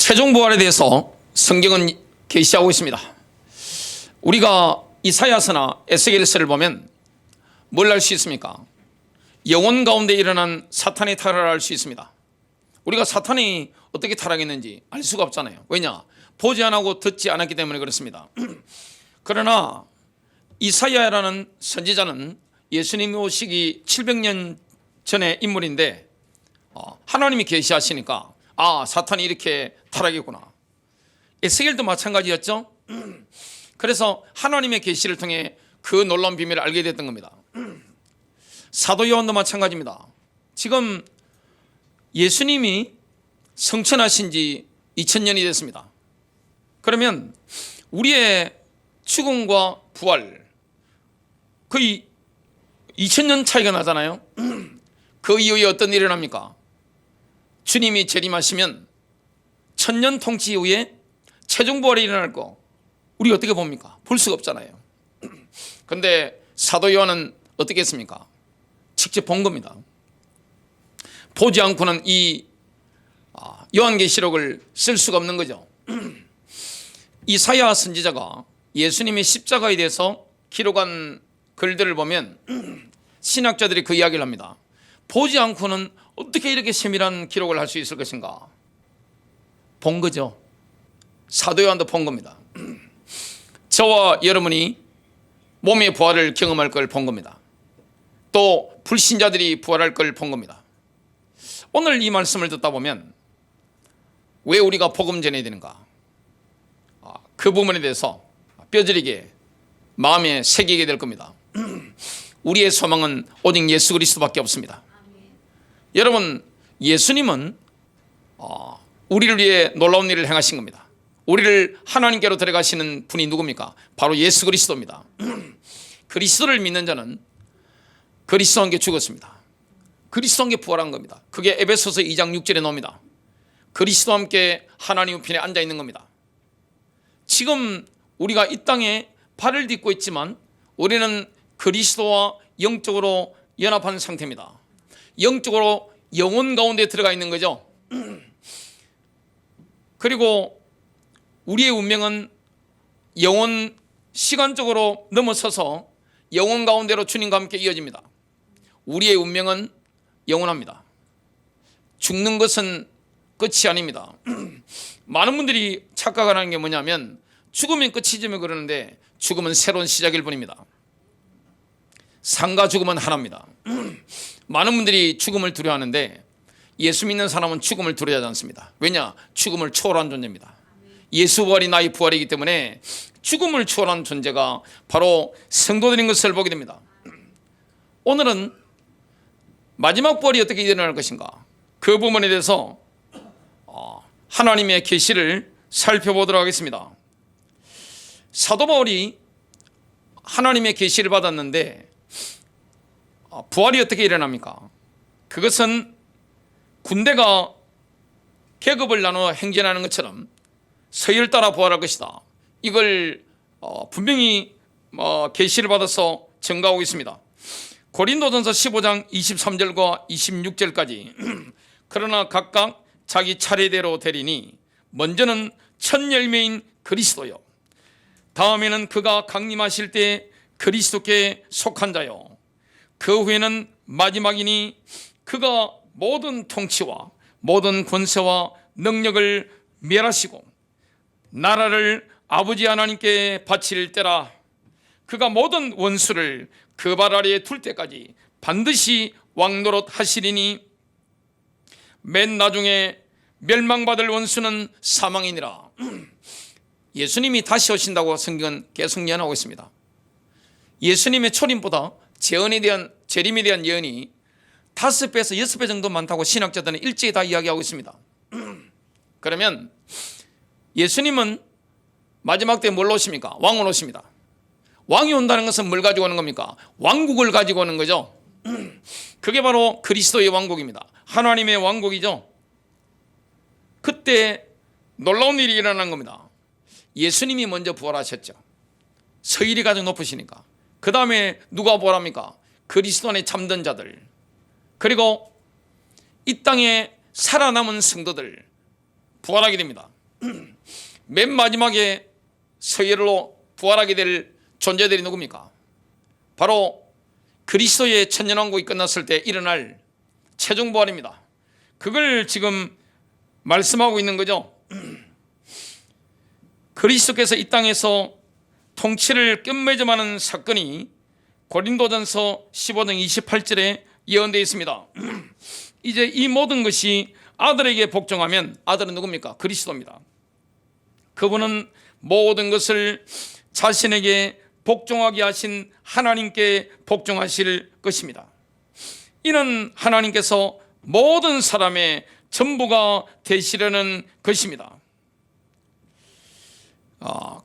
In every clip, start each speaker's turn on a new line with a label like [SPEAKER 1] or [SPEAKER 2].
[SPEAKER 1] 최종 부활에 대해서 성경은 계시하고 있습니다. 우리가 이사야서나 에스겔서를 보면 뭘 알 수 있습니까? 영혼 가운데 일어난 사탄의 타락을 알 수 있습니다. 우리가 사탄이 어떻게 타락했는지 알 수가 없잖아요. 왜냐? 보지 않고 듣지 않았기 때문에 그렇습니다. 그러나 이사야라는 선지자는 예수님이 오시기 700년 전의 인물인데 하나님이 계시하시니까 사탄이 이렇게 타락했구나. 에스겔도 마찬가지였죠. 그래서 하나님의 계시를 통해 그 놀라운 비밀을 알게 됐던 겁니다. 사도 요한도 마찬가지입니다. 지금 예수님이 성천하신 지 2000년이 됐습니다. 그러면 우리의 죽음과 부활 거의 2000년 차이가 나잖아요. 그 이후에 어떤 일이 일어납니까? 주님이 재림하시면 1000년 통치 이후에 최종 부활이 일어날 거 우리 어떻게 봅니까? 볼 수가 없잖아요. 그런데 사도 요한은 어떻게 했습니까? 직접 본 겁니다. 보지 않고는 이 요한계시록을 쓸 수가 없는 거죠. 이사야 선지자가 예수님의 십자가에 대해서 기록한 글들을 보면 신학자들이 그 이야기를 합니다. 보지 않고는 어떻게 이렇게 세밀한 기록을 할 수 있을 것인가? 본 거죠. 사도 요한도 본 겁니다. 저와 여러분이 몸의 부활을 경험할 걸 본 겁니다. 또 불신자들이 부활할 걸 본 겁니다. 오늘 이 말씀을 듣다 보면 왜 우리가 복음 전해야 되는가? 그 부분에 대해서 뼈저리게 마음에 새기게 될 겁니다. 우리의 소망은 오직 예수 그리스도밖에 없습니다. 여러분, 예수님은 우리를 위해 놀라운 일을 행하신 겁니다. 우리를 하나님께로 데려가시는 분이 누굽니까? 바로 예수 그리스도입니다. 그리스도를 믿는 자는 그리스도와 함께 죽었습니다. 그리스도와 함께 부활한 겁니다. 그게 에베소서 2장 6절에 나옵니다. 그리스도와 함께 하나님 우편에 앉아 있는 겁니다. 지금 우리가 이 땅에 발을 딛고 있지만 우리는 그리스도와 영적으로 연합한 상태입니다. 영적으로 영혼 가운데 들어가 있는 거죠. 그리고 우리의 운명은 영혼 시간적으로 넘어서서 영혼 가운데로 주님과 함께 이어집니다. 우리의 운명은 영원합니다. 죽는 것은 끝이 아닙니다. 많은 분들이 착각하는 게 뭐냐면 죽으면 끝이지만 그러는데 죽음은 새로운 시작일 뿐입니다. 삶과 죽음은 하나입니다. 많은 분들이 죽음을 두려워하는데 예수 믿는 사람은 죽음을 두려워하지 않습니다. 왜냐? 죽음을 초월한 존재입니다. 예수 부활이 나의 부활이기 때문에 죽음을 초월한 존재가 바로 성도들인 것을 보게 됩니다. 오늘은 마지막 부활이 어떻게 일어날 것인가? 그 부분에 대해서 하나님의 계시를 살펴보도록 하겠습니다. 사도 바울이 하나님의 계시를 받았는데 부활이 어떻게 일어납니까? 그것은 군대가 계급을 나눠 행진하는 것처럼 서열 따라 부활할 것이다. 이걸 분명히 계시를 받아서 증가하고 있습니다. 고린도전서 15장 23절과 26절까지 그러나 각각 자기 차례대로 되리니 먼저는 첫 열매인 그리스도요 다음에는 그가 강림하실 때 그리스도께 속한 자요 그 후에는 마지막이니 그가 모든 통치와 모든 권세와 능력을 멸하시고 나라를 아버지 하나님께 바칠 때라 그가 모든 원수를 그 발 아래에 둘 때까지 반드시 왕노릇 하시리니 맨 나중에 멸망받을 원수는 사망이니라. 예수님이 다시 오신다고 성경은 계속 예언하고 있습니다. 예수님의 초림보다 재림에 대한 예언이 5배에서 6배 정도 많다고 신학자들은 일제히 다 이야기하고 있습니다. 그러면 예수님은 마지막 때 뭘로 오십니까? 왕으로 오십니다. 왕이 온다는 것은 뭘 가지고 오는 겁니까? 왕국을 가지고 오는 거죠. 그게 바로 그리스도의 왕국입니다. 하나님의 왕국이죠. 그때 놀라운 일이 일어난 겁니다. 예수님이 먼저 부활하셨죠. 서열이 가장 높으시니까. 그 다음에 누가 부활합니까? 그리스도 안에 잠든 자들, 그리고 이 땅에 살아남은 성도들 부활하게 됩니다. 맨 마지막에 서열로 부활하게 될 존재들이 누굽니까? 바로 그리스도의 천년왕국이 끝났을 때 일어날 최종 부활입니다. 그걸 지금 말씀하고 있는 거죠. 그리스도께서 이 땅에서 통치를 끝맺음하는 사건이 고린도전서 15장 28절에 예언되어 있습니다. 이제 이 모든 것이 아들에게 복종하면, 아들은 누굽니까? 그리스도입니다. 그분은 모든 것을 자신에게 복종하게 하신 하나님께 복종하실 것입니다. 이는 하나님께서 모든 사람의 전부가 되시려는 것입니다.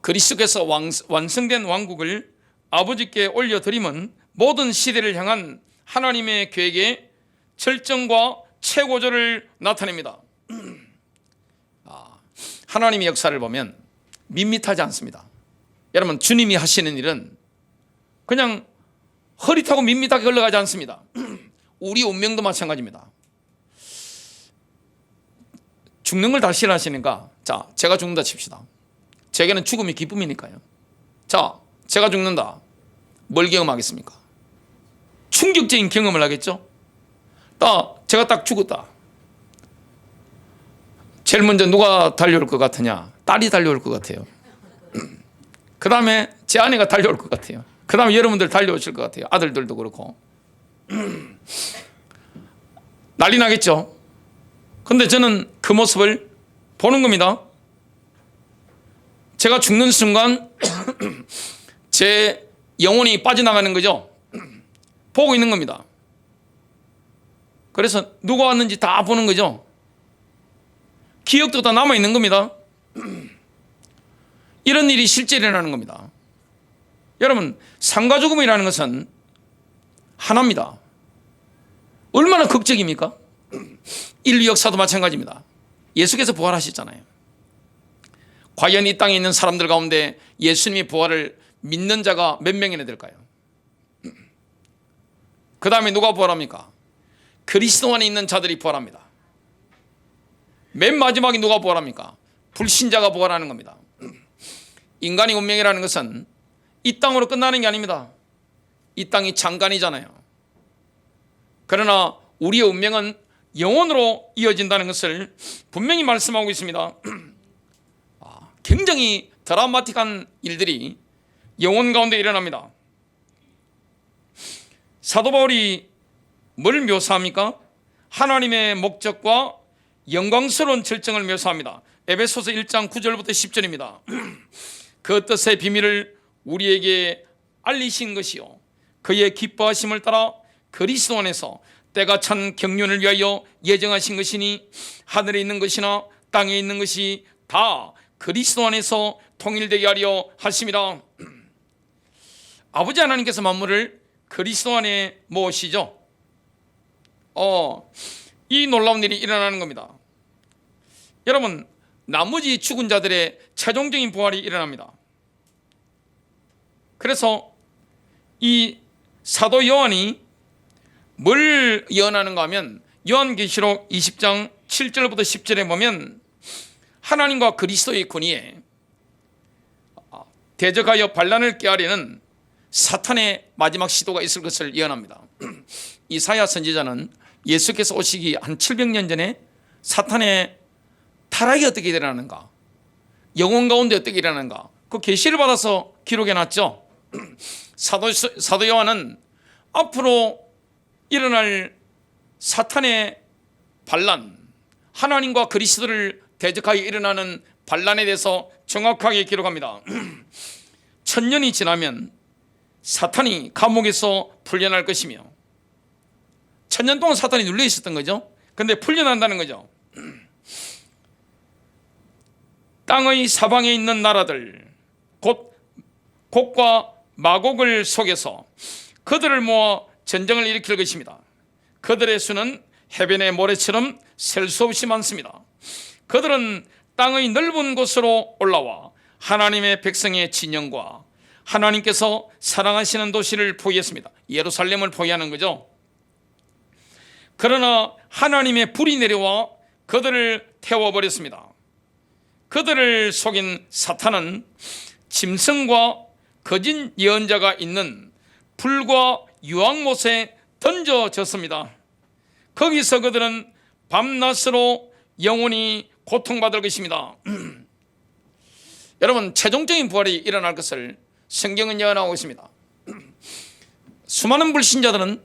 [SPEAKER 1] 그리스도께서 완성된 왕국을 아버지께 올려드림은 모든 시대를 향한 하나님의 계획의 절정과 최고조를 나타냅니다. 하나님의 역사를 보면 밋밋하지 않습니다. 여러분, 주님이 하시는 일은 그냥 흐릿하고 밋밋하게 흘러가지 않습니다. 우리 운명도 마찬가지입니다. 죽는 걸 다 싫어하시니까, 자, 제가 죽는다 칩시다. 제게는 죽음이 기쁨이니까요. 자, 제가 죽는다. 뭘 경험하겠습니까? 충격적인 경험을 하겠죠. 제가 딱 죽었다. 제일 먼저 누가 달려올 것 같으냐? 딸이 달려올 것 같아요. 그 다음에 제 아내가 달려올 것 같아요. 그 다음에 여러분들 달려오실 것 같아요. 아들들도 그렇고. 난리 나겠죠. 근데 저는 그 모습을 보는 겁니다. 제가 죽는 순간 제 영혼이 빠져나가는 거죠. 보고 있는 겁니다. 그래서 누가 왔는지 다 보는 거죠. 기억도 다 남아있는 겁니다. 이런 일이 실제 일어나는 겁니다. 여러분, 삶과 죽음이라는 것은 하나입니다. 얼마나 극적입니까? 인류 역사도 마찬가지입니다. 예수께서 부활하셨잖아요. 과연 이 땅에 있는 사람들 가운데 예수님의 부활을 믿는 자가 몇 명이나 될까요? 그 다음에 누가 부활합니까? 그리스도 안에 있는 자들이 부활합니다. 맨 마지막에 누가 부활합니까? 불신자가 부활하는 겁니다. 인간의 운명이라는 것은 이 땅으로 끝나는 게 아닙니다. 이 땅이 장관이잖아요. 그러나 우리의 운명은 영원으로 이어진다는 것을 분명히 말씀하고 있습니다. 굉장히 드라마틱한 일들이 영혼 가운데 일어납니다. 사도 바울이 뭘 묘사합니까? 하나님의 목적과 영광스러운 절정을 묘사합니다. 에베소서 1장 9절부터 10절입니다. 그 뜻의 비밀을 우리에게 알리신 것이요 그의 기뻐하심을 따라 그리스도 안에서 때가 찬 경륜을 위하여 예정하신 것이니 하늘에 있는 것이나 땅에 있는 것이 다 그리스도 안에서 통일되게 하려 하심이라. 아버지 하나님께서 만물을 그리스도 안에 모으시죠. 이 놀라운 일이 일어나는 겁니다. 여러분, 나머지 죽은 자들의 최종적인 부활이 일어납니다. 그래서 이 사도 요한이 뭘 예언하는가 하면 요한계시록 20장 7절부터 10절에 보면 하나님과 그리스도의 권위에 대적하여 반란을 꾀하려는 사탄의 마지막 시도가 있을 것을 예언합니다. 이사야 선지자는 예수께서 오시기 한 700년 전에 사탄의 타락이 어떻게 일어나는가, 영혼 가운데 어떻게 일어나는가, 그 계시를 받아서 기록해놨죠. 사도 요한은 앞으로 일어날 사탄의 반란, 하나님과 그리스도를 대적하여 일어나는 반란에 대해서 정확하게 기록합니다. 1000년이 지나면 사탄이 감옥에서 풀려날 것이며, 1000년 동안 사탄이 눌려 있었던 거죠. 근데 풀려난다는 거죠. 땅의 사방에 있는 나라들 곧 곡과 마곡을 속여서 그들을 모아 전쟁을 일으킬 것입니다. 그들의 수는 해변의 모래처럼 셀 수 없이 많습니다. 그들은 땅의 넓은 곳으로 올라와 하나님의 백성의 진영과 하나님께서 사랑하시는 도시를 포위했습니다. 예루살렘을 포위하는 거죠. 그러나 하나님의 불이 내려와 그들을 태워버렸습니다. 그들을 속인 사탄은 짐승과 거짓 예언자가 있는 불과 유황못에 던져졌습니다. 거기서 그들은 밤낮으로 영원히 고통받을 것입니다. 여러분, 최종적인 부활이 일어날 것을 성경은 예언하고 있습니다. 수많은 불신자들은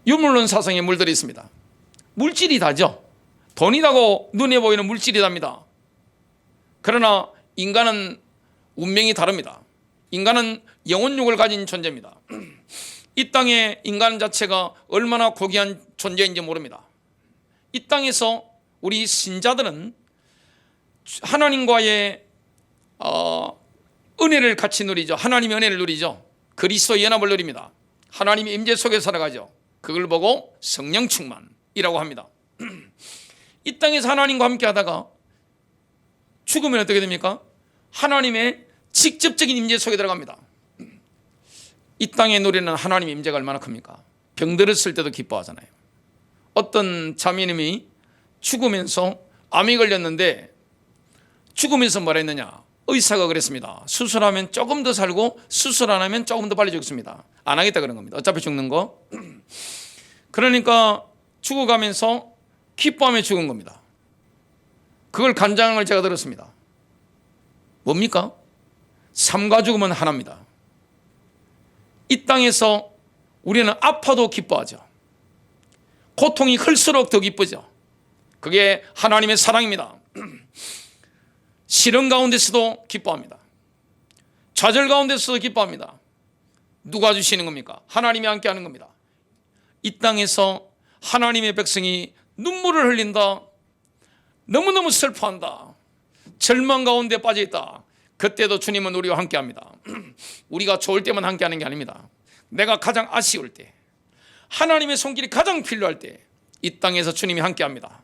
[SPEAKER 1] 유물론 사상에 물들어 있습니다. 물질이 다죠. 돈이 다고 눈에 보이는 물질이 답니다. 그러나 인간은 운명이 다릅니다. 인간은 영혼육을 가진 존재입니다. 이 땅에 인간 자체가 얼마나 고귀한 존재인지 모릅니다. 이 땅에서 우리 신자들은 하나님과의 은혜를 같이 누리죠. 하나님의 은혜를 누리죠. 그리스도의 연합을 누립니다. 하나님의 임재 속에 살아가죠. 그걸 보고 성령 충만이라고 합니다. 이 땅에서 하나님과 함께 하다가 죽으면 어떻게 됩니까? 하나님의 직접적인 임재 속에 들어갑니다. 이 땅에 누리는 하나님의 임재가 얼마나 큽니까? 병들었을 때도 기뻐하잖아요. 어떤 자매님이 죽으면서 암이 걸렸는데 죽으면서 뭐라 했느냐? 의사가 그랬습니다. 수술하면 조금 더 살고 수술 안 하면 조금 더 빨리 죽습니다. 안 하겠다 그런 겁니다. 어차피 죽는 거. 그러니까 죽어가면서 기뻐하며 죽은 겁니다. 그걸 간장을 제가 들었습니다. 뭡니까? 삶과 죽음은 하나입니다. 이 땅에서 우리는 아파도 기뻐하죠. 고통이 클수록 더 기쁘죠. 그게 하나님의 사랑입니다. 시련 가운데서도 기뻐합니다. 좌절 가운데서도 기뻐합니다. 누가 주시는 겁니까? 하나님이 함께 하는 겁니다. 이 땅에서 하나님의 백성이 눈물을 흘린다, 너무너무 슬퍼한다, 절망 가운데 빠져있다, 그때도 주님은 우리와 함께 합니다. 우리가 좋을 때만 함께 하는 게 아닙니다. 내가 가장 아쉬울 때, 하나님의 손길이 가장 필요할 때 이 땅에서 주님이 함께 합니다.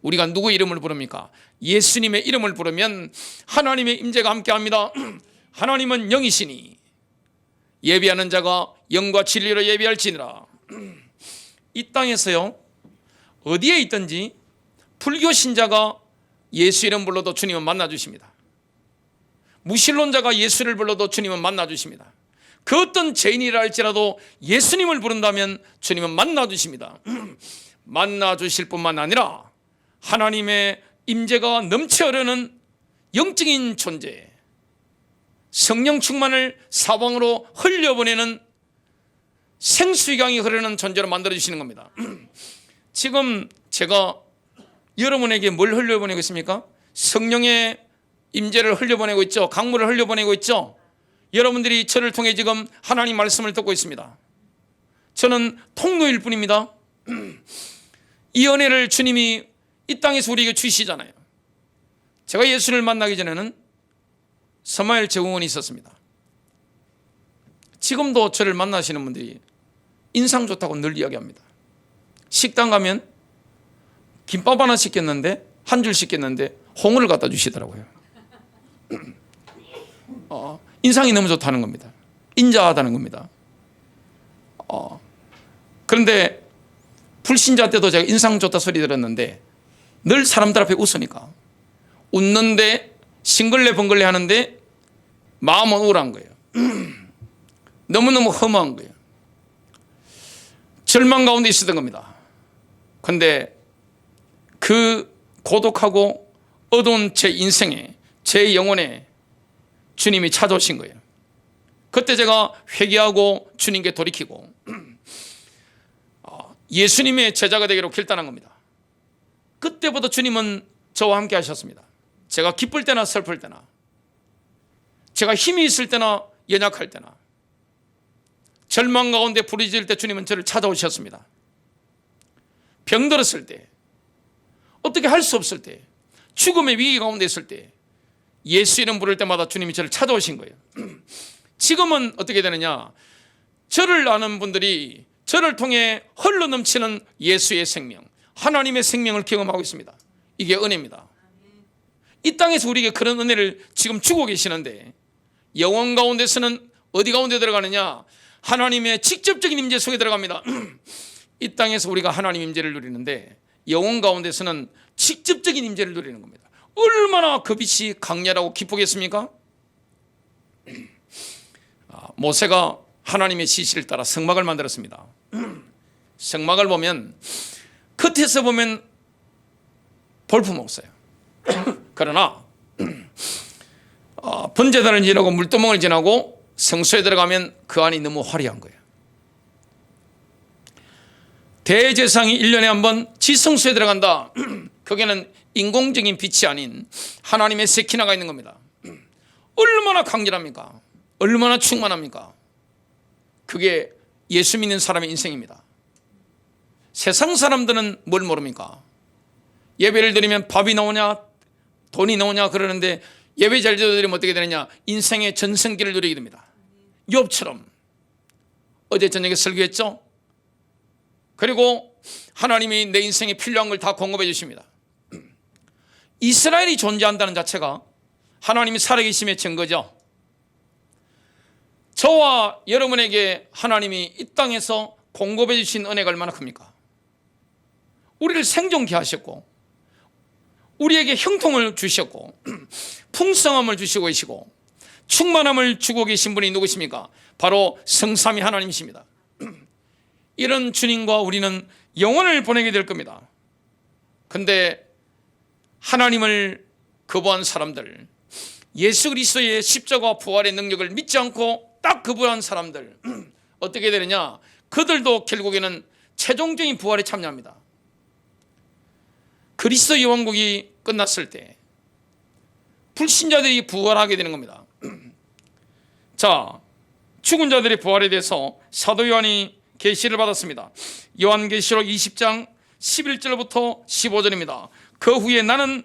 [SPEAKER 1] 우리가 누구 이름을 부릅니까? 예수님의 이름을 부르면 하나님의 임재가 함께 합니다. 하나님은 영이시니 예비하는 자가 영과 진리로 예비할지니라. 이 땅에서요, 어디에 있든지 불교 신자가 예수 이름 불러도 주님은 만나주십니다. 무신론자가 예수를 불러도 주님은 만나주십니다. 그 어떤 죄인이라 할지라도 예수님을 부른다면 주님은 만나주십니다. 만나주실 뿐만 아니라 하나님의 임재가 넘쳐 흐르는 영적인 존재, 성령 충만을 사방으로 흘려보내는 생수강이 흐르는 존재로 만들어주시는 겁니다. 지금 제가 여러분에게 뭘 흘려보내고 있습니까? 성령의 임재를 흘려보내고 있죠. 강물을 흘려보내고 있죠. 여러분들이 저를 통해 지금 하나님 말씀을 듣고 있습니다. 저는 통로일 뿐입니다. 이 은혜를 주님이 이 땅에서 우리에게 주시잖아요. 제가 예수를 만나기 전에는 서마엘 제공원이 있었습니다. 지금도 저를 만나시는 분들이 인상 좋다고 늘 이야기합니다. 식당 가면 김밥 하나 시켰는데, 한 줄 시켰는데 홍어를 갖다 주시더라고요. 인상이 너무 좋다는 겁니다. 인자하다는 겁니다. 그런데 불신자 때도 제가 인상 좋다 소리 들었는데 늘 사람들 앞에 웃으니까, 웃는데 싱글레 번글레 하는데 마음은 우울한 거예요. 너무너무 허무한 거예요. 절망 가운데 있었던 겁니다. 그런데 그 고독하고 어두운 제 인생에, 제 영혼에 주님이 찾아오신 거예요. 그때 제가 회개하고 주님께 돌이키고 예수님의 제자가 되기로 결단한 겁니다. 그때부터 주님은 저와 함께 하셨습니다. 제가 기쁠 때나 슬플 때나, 제가 힘이 있을 때나 연약할 때나, 절망 가운데 부르짖을 때 주님은 저를 찾아오셨습니다. 병들었을 때, 어떻게 할 수 없을 때, 죽음의 위기 가운데 있을 때 예수 이름 부를 때마다 주님이 저를 찾아오신 거예요. 지금은 어떻게 되느냐? 저를 아는 분들이 저를 통해 흘러넘치는 예수의 생명, 하나님의 생명을 경험하고 있습니다. 이게 은혜입니다. 이 땅에서 우리에게 그런 은혜를 지금 주고 계시는데, 영원 가운데서는 어디 가운데 들어가느냐? 하나님의 직접적인 임재 속에 들어갑니다. 이 땅에서 우리가 하나님 임재를 누리는데 영혼 가운데서는 직접적인 임재를 누리는 겁니다. 얼마나 그 빛이 강렬하고 기쁘겠습니까? 모세가 하나님의 지시를 따라 성막을 만들었습니다. 성막을 보면 겉에서 보면 볼품없어요. 그러나 번제단을 지나고 물두멍을 지나고 성소에 들어가면 그 안이 너무 화려한 거예요. 대제사장이 1년에 한 번 지성소에 들어간다. 거기는 인공적인 빛이 아닌 하나님의 세키나가 있는 겁니다. 얼마나 강렬합니까? 얼마나 충만합니까? 그게 예수 믿는 사람의 인생입니다. 세상 사람들은 뭘 모릅니까? 예배를 드리면 밥이 나오냐 돈이 나오냐 그러는데 예배 잘 드리면 어떻게 되느냐? 인생의 전성기를 누리게 됩니다. 욥처럼 어제 저녁에 설교했죠? 그리고 하나님이 내 인생에 필요한 걸 다 공급해 주십니다. 이스라엘이 존재한다는 자체가 하나님이 살아계심의 증거죠. 저와 여러분에게 하나님이 이 땅에서 공급해 주신 은혜가 얼마나 큽니까? 우리를 생존케 하셨고 우리에게 형통을 주셨고 풍성함을 주시고 계시고 충만함을 주고 계신 분이 누구십니까? 바로 성삼위 하나님이십니다. 이런 주님과 우리는 영원을 보내게 될 겁니다. 근데 하나님을 거부한 사람들, 예수 그리스도의 십자가 부활의 능력을 믿지 않고 딱 거부한 사람들 어떻게 되느냐? 그들도 결국에는 최종적인 부활에 참여합니다. 그리스도의 왕국이 끝났을 때 불신자들이 부활하게 되는 겁니다. 자, 죽은 자들의 부활에 대해서 사도 요한이 계시를 받았습니다. 요한계시록 20장 11절부터 15절입니다. 그 후에 나는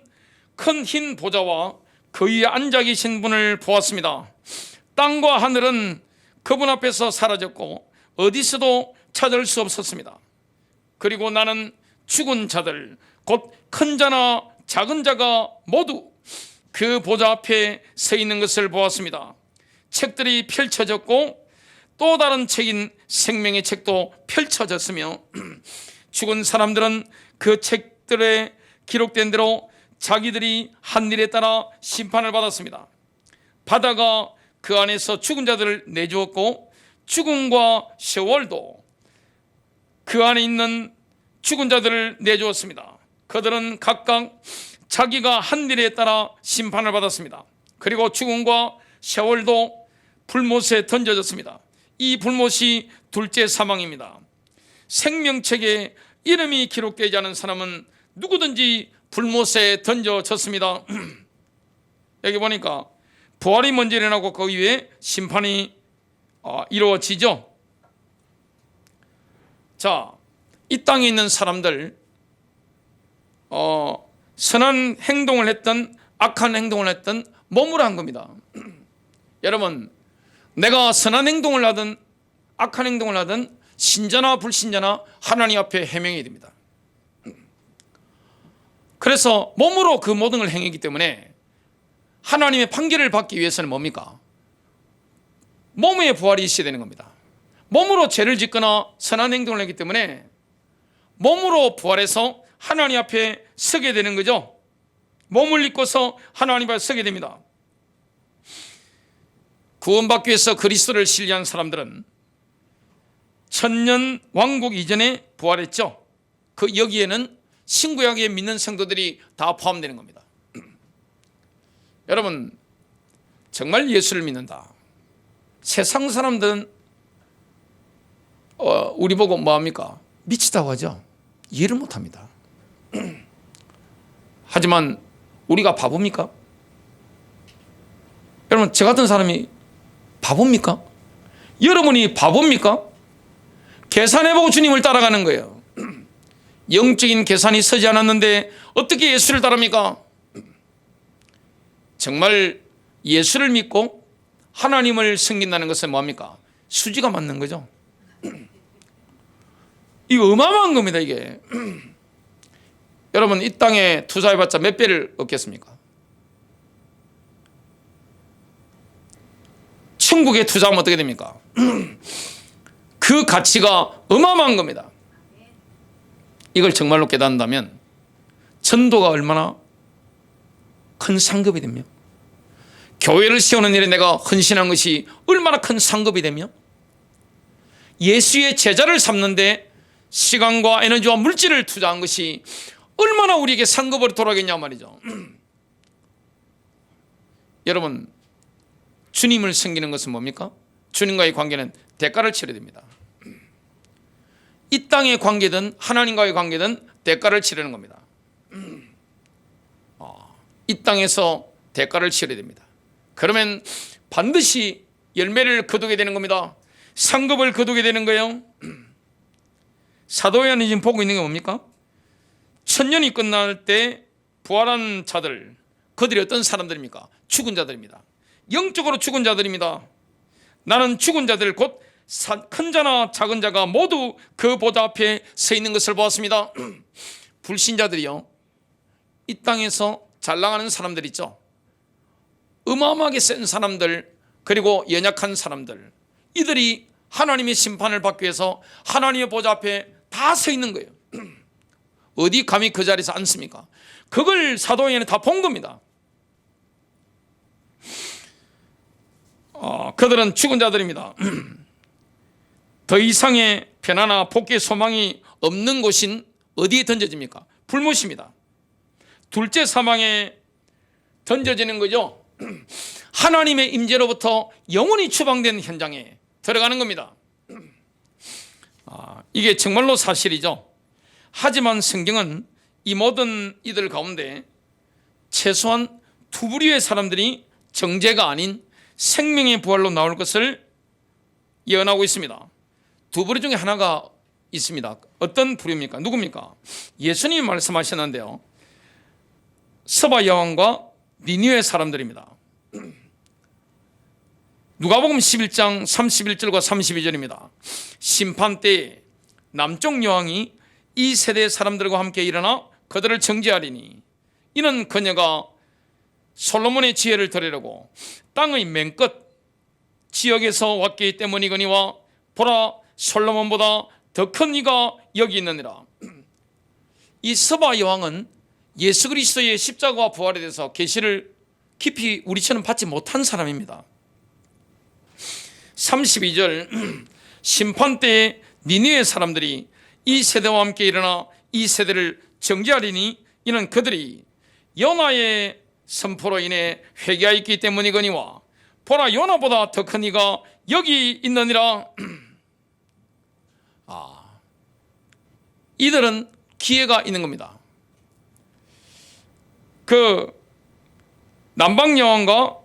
[SPEAKER 1] 큰 흰 보좌와 그 위에 앉아 계신 분을 보았습니다. 땅과 하늘은 그분 앞에서 사라졌고 어디서도 찾을 수 없었습니다. 그리고 나는 죽은 자들 곧 큰 자나 작은 자가 모두 그 보좌 앞에 서 있는 것을 보았습니다. 책들이 펼쳐졌고 또 다른 책인 생명의 책도 펼쳐졌으며 죽은 사람들은 그 책들에 기록된 대로 자기들이 한 일에 따라 심판을 받았습니다. 바다가 그 안에서 죽은 자들을 내주었고 죽음과 세월도 그 안에 있는 죽은 자들을 내주었습니다. 그들은 각각 자기가 한 일에 따라 심판을 받았습니다. 그리고 죽음과 세월도 불못에 던져졌습니다. 이 불못이 둘째 사망입니다. 생명책에 이름이 기록되지 않은 사람은 누구든지 불못에 던져졌습니다. 여기 보니까 부활이 먼저 일어나고 그 위에 심판이 이루어지죠. 자, 이 땅에 있는 사람들 선한 행동을 했던 악한 행동을 했던 몸으로 한 겁니다. 여러분, 내가 선한 행동을 하든 악한 행동을 하든 신자나 불신자나 하나님 앞에 해명해야 됩니다. 그래서 몸으로 그 모든 걸 행했기 때문에 하나님의 판결을 받기 위해서는 뭡니까? 몸의 부활이 있어야 되는 겁니다. 몸으로 죄를 짓거나 선한 행동을 했기 때문에 몸으로 부활해서 하나님 앞에 서게 되는 거죠. 몸을 입고서 하나님 앞에 서게 됩니다. 구원받기 위해서 그리스도를 신뢰한 사람들은 천년 왕국 이전에 부활했죠. 그 여기에는 신구약에 믿는 성도들이 다 포함되는 겁니다. 여러분, 정말 예수를 믿는다. 세상 사람들은 우리 보고 뭐합니까? 미치다고 하죠. 이해를 못합니다. 하지만 우리가 바보입니까? 여러분, 저 같은 사람이 바보입니까? 여러분이 바보입니까? 계산해보고 주님을 따라가는 거예요. 영적인 계산이 서지 않았는데 어떻게 예수를 따릅니까? 정말 예수를 믿고 하나님을 섬긴다는 것은 뭐합니까? 수지가 맞는 거죠. 이거 어마어마한 겁니다, 이게. 여러분, 이 땅에 투자해봤자 몇 배를 얻겠습니까? 천국에 투자하면 어떻게 됩니까? 그 가치가 어마어마한 겁니다. 이걸 정말로 깨닫는다면 전도가 얼마나 큰 상급이 되며, 교회를 세우는 일에 내가 헌신한 것이 얼마나 큰 상급이 되며, 예수의 제자를 삼는데 시간과 에너지와 물질을 투자한 것이 얼마나 우리에게 상급으로 돌아가겠냐 말이죠. 여러분, 주님을 섬기는 것은 뭡니까? 주님과의 관계는 대가를 치러야 됩니다. 이 땅의 관계든 하나님과의 관계든 대가를 치르는 겁니다. 이 땅에서 대가를 치러야 됩니다. 그러면 반드시 열매를 거두게 되는 겁니다. 상급을 거두게 되는 거예요. 사도 요한이 지금 보고 있는 게 뭡니까? 천년이 끝날 때 부활한 자들, 그들이 어떤 사람들입니까? 죽은 자들입니다. 영적으로 죽은 자들입니다. 나는 죽은 자들 곧 큰 자나 작은 자가 모두 그 보좌 앞에 서 있는 것을 보았습니다. 불신자들이요, 이 땅에서 잘 나가는 사람들 있죠. 어마어마하게 센 사람들, 그리고 연약한 사람들, 이들이 하나님의 심판을 받기 위해서 하나님의 보좌 앞에 다 서 있는 거예요. 어디 감히 그 자리에서 앉습니까? 그걸 사도 요한이 다 본 겁니다. 그들은 죽은 자들입니다. 더 이상의 변화나 복귀의 소망이 없는 곳인 어디에 던져집니까? 불못입니다. 둘째 사망에 던져지는 거죠. 하나님의 임재로부터 영원히 추방된 현장에 들어가는 겁니다. 이게 정말로 사실이죠. 하지만 성경은 이 모든 이들 가운데 최소한 두 부류의 사람들이 정죄가 아닌 생명의 부활로 나올 것을 예언하고 있습니다. 두 부류 중에 하나가 있습니다. 어떤 부류입니까? 누굽니까? 예수님이 말씀하셨는데요, 서바 여왕과 니느웨 사람들입니다. 누가복음 11장 31절과 32절입니다. 심판 때에 남쪽 여왕이 이 세대의 사람들과 함께 일어나 그들을 정죄하리니 이는 그녀가 솔로몬의 지혜를 들으려고 땅의 맨 끝 지역에서 왔기 때문이거니와 보라, 솔로몬보다 더 큰 이가 여기 있느니라. 이 서바 여왕은 예수 그리스도의 십자가와 부활에 대해서 계시를 깊이 우리처럼 받지 못한 사람입니다. 32절, 심판 때에 니느웨 사람들이 이 세대와 함께 일어나 이 세대를 정죄하리니 이는 그들이 요나의 선포로 인해 회개하였기 때문이거니와 보라, 요나보다 더 큰 이가 여기 있느니라. 이들은 기회가 있는 겁니다. 그 남방 여왕과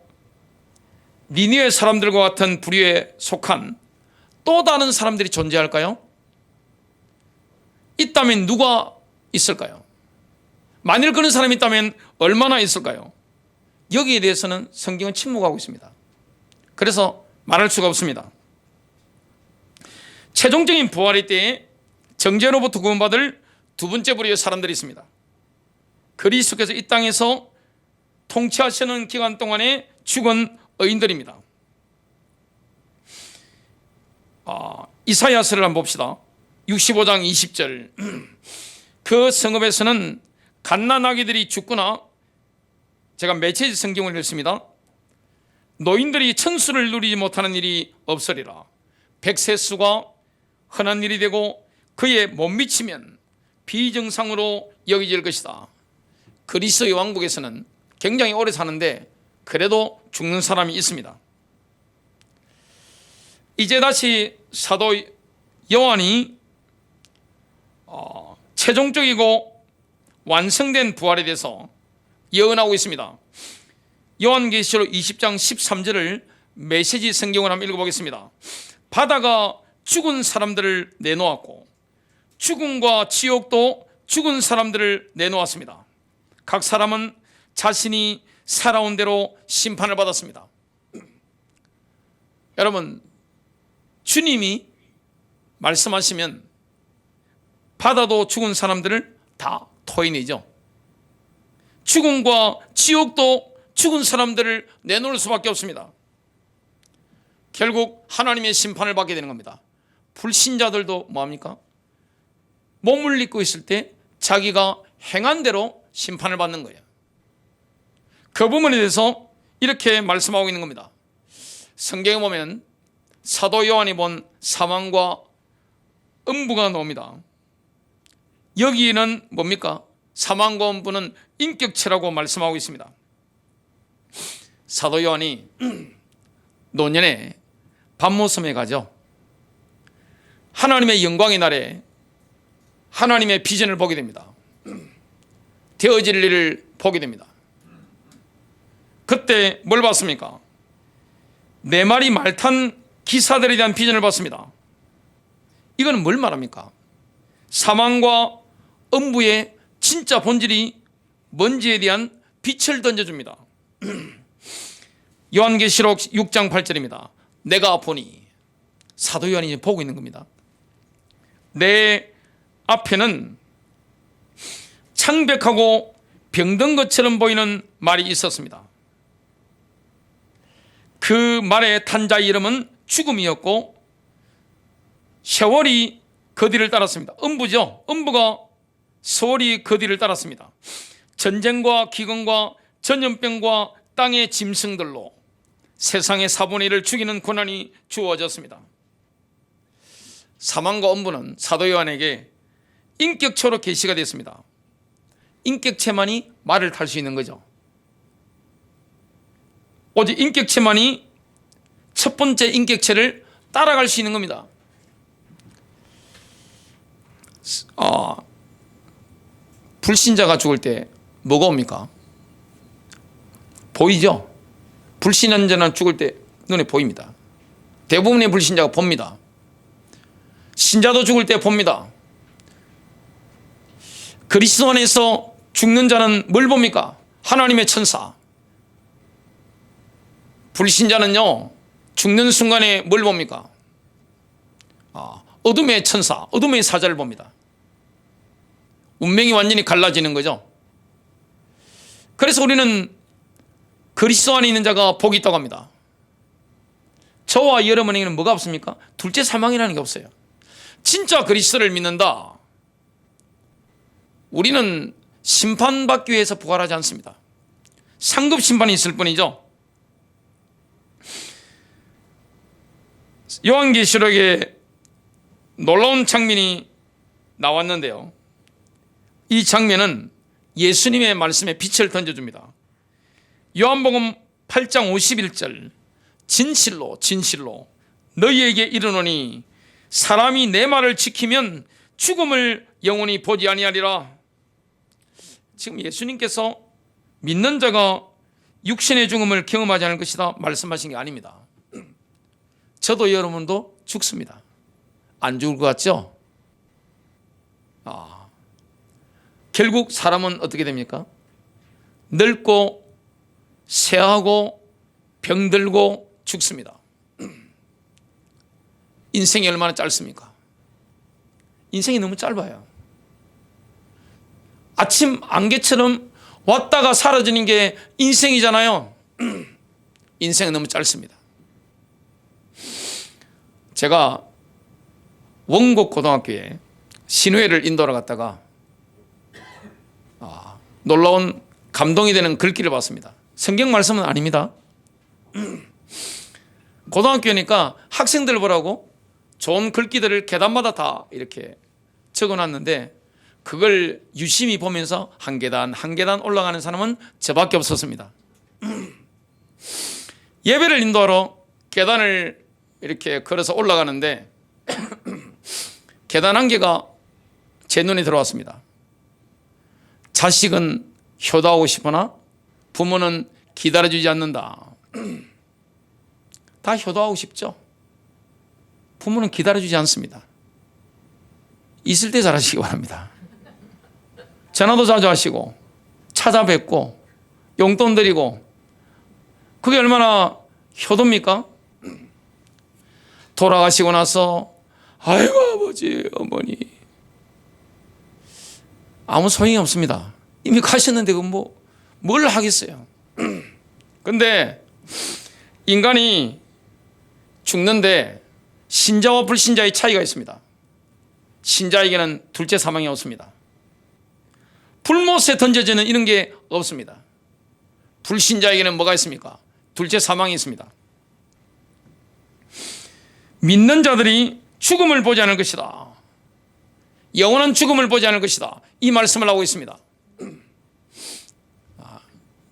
[SPEAKER 1] 니느웨 사람들과 같은 부류에 속한 또 다른 사람들이 존재할까요? 있다면 누가 있을까요? 만일 그런 사람이 있다면 얼마나 있을까요? 여기에 대해서는 성경은 침묵하고 있습니다. 그래서 말할 수가 없습니다. 최종적인 부활의 때에 정죄로부터 구원받을 두 번째 부류의 사람들이 있습니다. 그리스도께서 이 땅에서 통치하시는 기간 동안에 죽은 의인들입니다. 이사야서를 한번 봅시다. 65장 20절. 그 성읍에서는 갓난아기들이 죽거나, 제가 메시지 성경을 읽습니다. 노인들이 천수를 누리지 못하는 일이 없으리라. 백세수가 흔한 일이 되고 그에 못 미치면 비정상으로 여겨질 것이다. 그리스도의 왕국에서는 굉장히 오래 사는데 그래도 죽는 사람이 있습니다. 이제 다시 사도 요한이 최종적이고 완성된 부활에 대해서 예언하고 있습니다. 요한계시록 20장 13절을 메시지 성경을 한번 읽어보겠습니다. 바다가 죽은 사람들을 내놓았고 죽음과 지옥도 죽은 사람들을 내놓았습니다. 각 사람은 자신이 살아온 대로 심판을 받았습니다. 여러분, 주님이 말씀하시면 바다도 죽은 사람들을 다 토해내죠. 죽음과 지옥도 죽은 사람들을 내놓을 수밖에 없습니다. 결국 하나님의 심판을 받게 되는 겁니다. 불신자들도 뭐합니까? 몸을 입고 있을 때 자기가 행한 대로 심판을 받는 거예요. 그 부분에 대해서 이렇게 말씀하고 있는 겁니다. 성경에 보면 사도 요한이 본 사망과 음부가 나옵니다. 여기는 뭡니까? 사망과 음부는 인격체라고 말씀하고 있습니다. 사도 요한이 노년에 밤모섬에 가죠. 하나님의 영광의 날에 하나님의 비전을 보게 됩니다. 되어질 일을 보게 됩니다. 그때 뭘 봤습니까? 4마리 말 탄 기사들에 대한 비전을 봤습니다. 이거는 뭘 말합니까? 사망과 음부의 진짜 본질이 뭔지에 대한 빛을 던져줍니다. 요한계시록 6장 8절입니다. 내가 보니, 사도 요한이 보고 있는 겁니다. 내 앞에는 창백하고 병든 것처럼 보이는 말이 있었습니다. 그 말의 탄 자의 이름은 죽음이었고 세월이 그 뒤를 따랐습니다. 음부죠. 음부가 세월이 그 뒤를 따랐습니다. 전쟁과 기근과 전염병과 땅의 짐승들로 세상의 4분의 1을 죽이는 고난이 주어졌습니다. 사망과 음부는 사도 요한에게 인격체로 계시가 됐습니다. 인격체만이 말을 탈 수 있는 거죠. 오직 인격체만이 첫 번째 인격체를 따라갈 수 있는 겁니다. 불신자가 죽을 때 뭐가 옵니까? 보이죠? 불신한 자는 죽을 때 눈에 보입니다. 대부분의 불신자가 봅니다. 신자도 죽을 때 봅니다. 그리스도 안에서 죽는 자는 뭘 봅니까? 하나님의 천사. 불신자는요, 죽는 순간에 뭘 봅니까? 어둠의 천사, 어둠의 사자를 봅니다. 운명이 완전히 갈라지는 거죠. 그래서 우리는 그리스도 안에 있는 자가 복이 있다고 합니다. 저와 여러분에게는 뭐가 없습니까? 둘째 사망이라는 게 없어요. 진짜 그리스도를 믿는다. 우리는 심판받기 위해서 부활하지 않습니다. 상급 심판이 있을 뿐이죠. 요한계시록에 놀라운 장면이 나왔는데요. 이 장면은 예수님의 말씀에 빛을 던져줍니다. 요한복음 8장 51절 진실로 진실로 너희에게 이르노니 사람이 내 말을 지키면 죽음을 영원히 보지 아니하리라. 지금 예수님께서 믿는 자가 육신의 죽음을 경험하지 않을 것이다 말씀하신 게 아닙니다. 저도 여러분도 죽습니다. 안 죽을 것 같죠? 결국 사람은 어떻게 됩니까? 늙고 쇠하고 병들고 죽습니다. 인생이 얼마나 짧습니까? 인생이 너무 짧아요. 아침 안개처럼 왔다가 사라지는 게 인생이잖아요. 인생은 너무 짧습니다. 제가 원곡고등학교에 신회를 인도하러 갔다가 놀라운 감동이 되는 글귀를 봤습니다. 성경 말씀은 아닙니다. 고등학교니까 학생들 보라고 좋은 글귀들을 계단마다 다 이렇게 적어놨는데 그걸 유심히 보면서 한 계단 한 계단 올라가는 사람은 저밖에 없었습니다. 예배를 인도하러 계단을 이렇게 걸어서 올라가는데 계단 한 개가 제 눈에 들어왔습니다. 자식은 효도하고 싶으나 부모는 기다려주지 않는다. 다 효도하고 싶죠. 부모는 기다려주지 않습니다. 있을 때 잘하시기 바랍니다. 전화도 자주 하시고 찾아뵙고 용돈 드리고 그게 얼마나 효도입니까? 돌아가시고 나서 아이고 아버지 어머니 아무 소용이 없습니다. 이미 가셨는데 뭘 하겠어요. 근데 인간이 죽는데 신자와 불신자의 차이가 있습니다. 신자에게는 둘째 사망이 없습니다. 불못에 던져지는 이런 게 없습니다. 불신자에게는 뭐가 있습니까? 둘째 사망이 있습니다. 믿는 자들이 죽음을 보지 않을 것이다. 영원한 죽음을 보지 않을 것이다. 이 말씀을 하고 있습니다.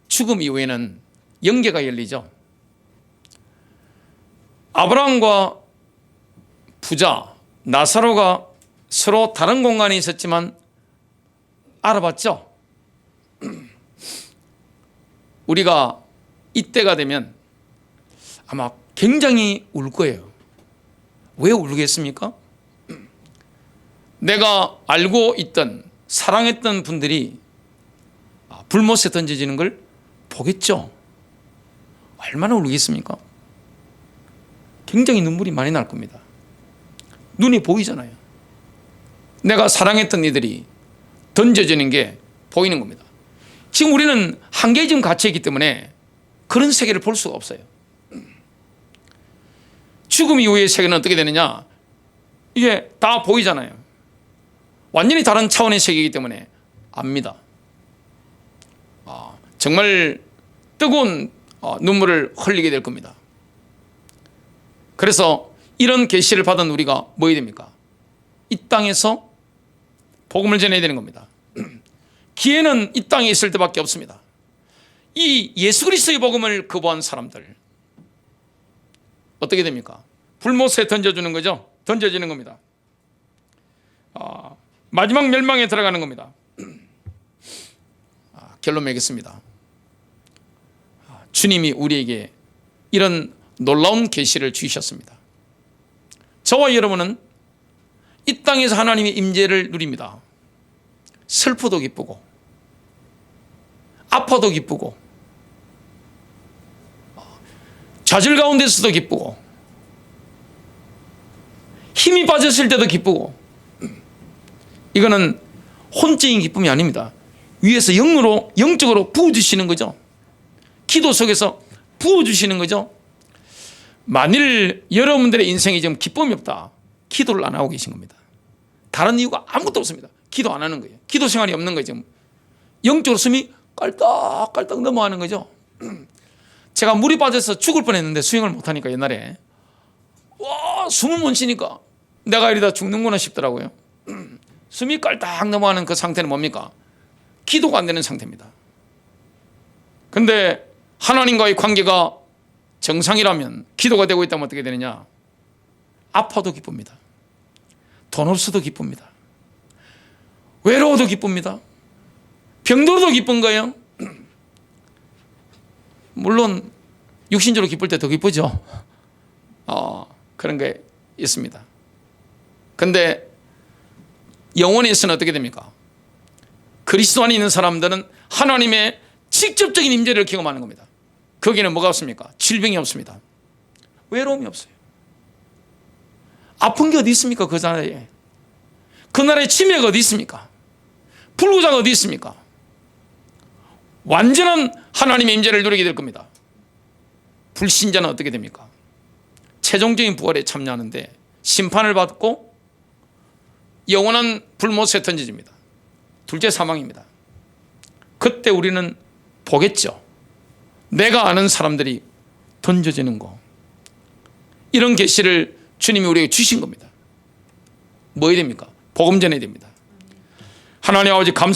[SPEAKER 1] 죽음 이후에는 영계가 열리죠. 아브라함과 부자 나사로가 서로 다른 공간에 있었지만 알아봤죠. 우리가 이때가 되면 아마 굉장히 울 거예요. 왜 울겠습니까? 내가 알고 있던 사랑했던 분들이 불못에 던져지는 걸 보겠죠. 얼마나 울겠습니까? 굉장히 눈물이 많이 날 겁니다. 눈이 보이잖아요. 내가 사랑했던 이들이 던져지는 게 보이는 겁니다. 지금 우리는 한계에 지금 갇혀 있기 때문에 그런 세계를 볼 수가 없어요. 죽음 이후의 세계는 어떻게 되느냐? 이게 다 보이잖아요. 완전히 다른 차원의 세계이기 때문에 압니다. 정말 뜨거운 눈물을 흘리게 될 겁니다. 그래서 이런 계시를 받은 우리가 뭐 해야 됩니까? 이 땅에서 복음을 전해야 되는 겁니다. 기회는 이 땅에 있을 때밖에 없습니다. 이 예수 그리스도의 복음을 거부한 사람들 어떻게 됩니까? 불못에 던져주는 거죠. 던져지는 겁니다. 마지막 멸망에 들어가는 겁니다. 결론 맺겠습니다. 주님이 우리에게 이런 놀라운 계시를 주셨습니다. 저와 여러분은 이 땅에서 하나님의 임재를 누립니다. 슬퍼도 기쁘고 아파도 기쁘고 좌절 가운데서도 기쁘고 힘이 빠졌을 때도 기쁘고 이거는 혼적인 기쁨이 아닙니다. 위에서 영적으로 부어주시는 거죠. 기도 속에서 부어주시는 거죠. 만일 여러분들의 인생에 지금 기쁨이 없다. 기도를 안 하고 계신 겁니다. 다른 이유가 아무것도 없습니다. 기도 안 하는 거예요. 기도 생활이 없는 거예요. 지금 영적으로 숨이 깔딱깔딱 넘어가는 거죠. 제가 물이 빠져서 죽을 뻔했는데 수영을 못하니까 옛날에 숨을 못 쉬니까 내가 이러다 죽는구나 싶더라고요. 숨이 깔딱 넘어가는 그 상태는 뭡니까? 기도가 안 되는 상태입니다. 그런데 하나님과의 관계가 정상이라면 기도가 되고 있다면 어떻게 되느냐? 아파도 기쁩니다. 돈 없어도 기쁩니다. 외로워도 기쁩니다. 병들어도 기쁜 거예요. 물론 육신적으로 기쁠 때 더 기쁘죠. 그런 게 있습니다. 그런데 영혼에서는 어떻게 됩니까? 그리스도 안에 있는 사람들은 하나님의 직접적인 임재를 경험하는 겁니다. 거기는 뭐가 없습니까? 질병이 없습니다. 외로움이 없어요. 아픈 게 어디 있습니까? 그 나라에. 그 나라에 치매가 어디 있습니까? 불구자가 어디 있습니까? 완전한 하나님의 임재를 누리게 될 겁니다. 불신자는 어떻게 됩니까? 최종적인 부활에 참여하는데 심판을 받고 영원한 불못에 던져집니다. 둘째 사망입니다. 그때 우리는 보겠죠. 내가 아는 사람들이 던져지는 거. 이런 계시를 주님이 우리에게 주신 겁니다. 뭐 해야 됩니까? 복음 전해야 됩니다. 하나님 아버지 감사합니다.